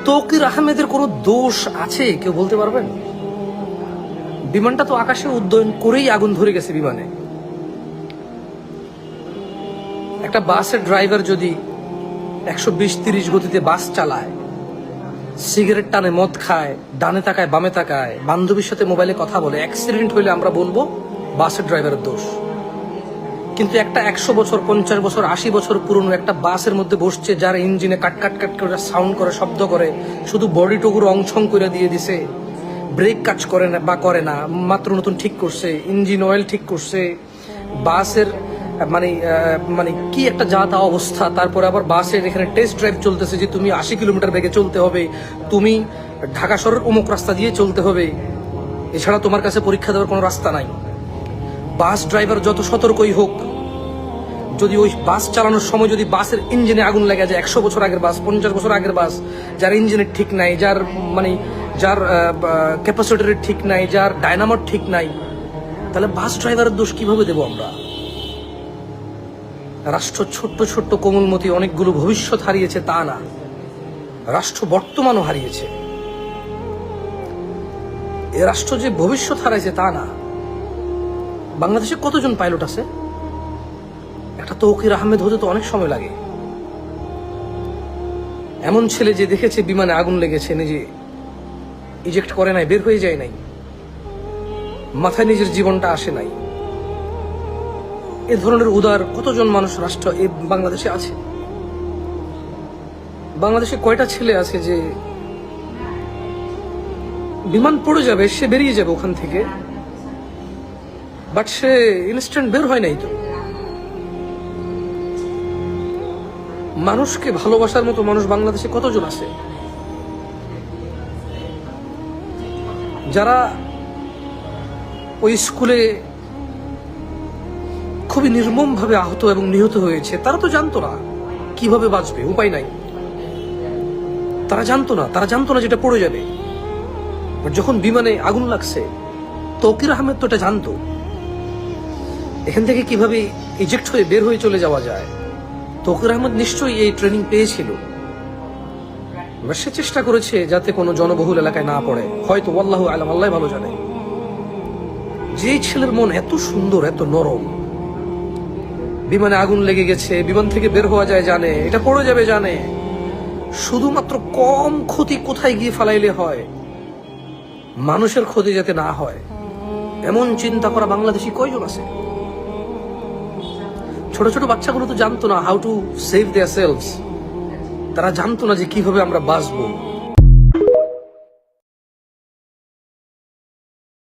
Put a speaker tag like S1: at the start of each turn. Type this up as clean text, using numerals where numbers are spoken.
S1: তৌকির আহমেদের কোনো দোষ আছে কেউ বলতে পারবেন? বিমানটা তো আকাশে উড্ডয়ন করেই আগুন ধরে গেছে বিমানে। একটা বাসের ড্রাইভার যদি 120-30 গতিতে বাস চালায়, সিগারেট টানে, মদ খায়, ডানে তাকায় বামে তাকায়, বান্ধবীর সাথে মোবাইলে কথা বলে, অ্যাক্সিডেন্ট হইলে আমরা বলবো বাসের ড্রাইভারের দোষ। কিন্তু একটা 100 বছর, 50 বছর, 80 বছর পুরনো একটা বাসের মধ্যে বসছে, যার ইঞ্জিনে কাট কাট কাট করে সাউন্ড করে, শব্দ করে, শুধু বডি টুকুর অংশং করে দিয়ে দিছে, ব্রেক কাজ করে না বা করে না, মাত্র নতুন ঠিক করছে, ইঞ্জিন অয়েল ঠিক করছে, বাসের মানে কি একটা যা তা অবস্থা। তারপরে আবার বাসের এখানে টেস্ট ড্রাইভ চলতেছে যে তুমি 80 কিলোমিটার বেগে চলতে হবে, তুমি ঢাকা শহরের অমুক রাস্তা দিয়ে চলতে হবে, এছাড়া তোমার কাছে পরীক্ষা দেওয়ার কোনো রাস্তা নাই। বাস ড্রাইভার যত সতর্কই হোক, যদি ওই বাস চালানোর সময় যদি বাসের ইঞ্জিনে আগুন লেগে যায়, 100 বছর আগের বাস, 50 বছর আগের বাস, যার ইঞ্জিনের ঠিক নাই, যার ক্যাপাসিটরের ঠিক নাই, যার ডায়নামোর ঠিক নাই, তাহলে বাস ড্রাইভারের দোষ কিভাবে দেবো আমরা? রাষ্ট্র ছোট্ট ছোট্ট কোমলমতি অনেকগুলো ভবিষ্যৎ হারিয়েছে তা না, রাষ্ট্র বর্তমানও হারিয়েছে। এ রাষ্ট্র যে ভবিষ্যৎ হারাইছে তা না। বাংলাদেশে কতজন পাইলট আছে? একটা তৌকির আহমেদ হতে তো অনেক সময় লাগে। এমন ছেলে যে দেখেছে বিমানে আগুন লেগেছে, নিজে ইজেক্ট করে নাই, বের হয়ে যায় নাই, মাথায় নিজের জীবনটা আসে নাই, এ ধরনের উদার কতজন মানুষ রাষ্ট্র এই বাংলাদেশে আছে? বাংলাদেশে কয়টা ছেলে আছে যে বিমান পড়ে যাবে, সে বেরিয়ে যাবে ওখান থেকে, বাট সে ইনস্ট্যান্ট বের হয় নাই? তো মানুষকে ভালোবাসার মতো মানুষ বাংলাদেশে কতজন আছে যারা ওই স্কুলে খুবই নির্মমভাবে আহত এবং নিহত হয়েছে? তারা তো জানতো না কিভাবে বাঁচবে, উপায় নাই, তারা জানতো না যেটা পড়ে যাবে। যখন বিমানে আগুন লাগছে, তৌকির আহমেদ তো এটা জানতো, এখান থেকে কিভাবে ইজেক্ট হয়ে বের হয়ে চলে যাওয়া যায়। তৌকির আহমেদ নিশ্চয়ই এই ট্রেনিং পেয়েছিল, সে চেষ্টা করেছে যাতে কোনো জনবহুল এলাকায় না পড়ে, হয়তো আল্লাহু আলাম, আল্লাহ ভালো জানে। যে ছেলের মন এত সুন্দর, এত নরম, বিমানে আগুন লেগে গেছে, বিমান থেকে বের হওয়া যায় জানে, এটা পড়ে যাবে জানে, শুধুমাত্র কম ক্ষতি কোথায় গিয়ে ফালাইলে হয়, মানুষের ক্ষতি যাতে না হয়, এমন চিন্তা করা বাংলাদেশি কয়জন আছে? ছোট ছোট বাচ্চাগুলো তো জানতো না how to save there selves, তারা জানতো না যে কিভাবে আমরা বাঁচবো।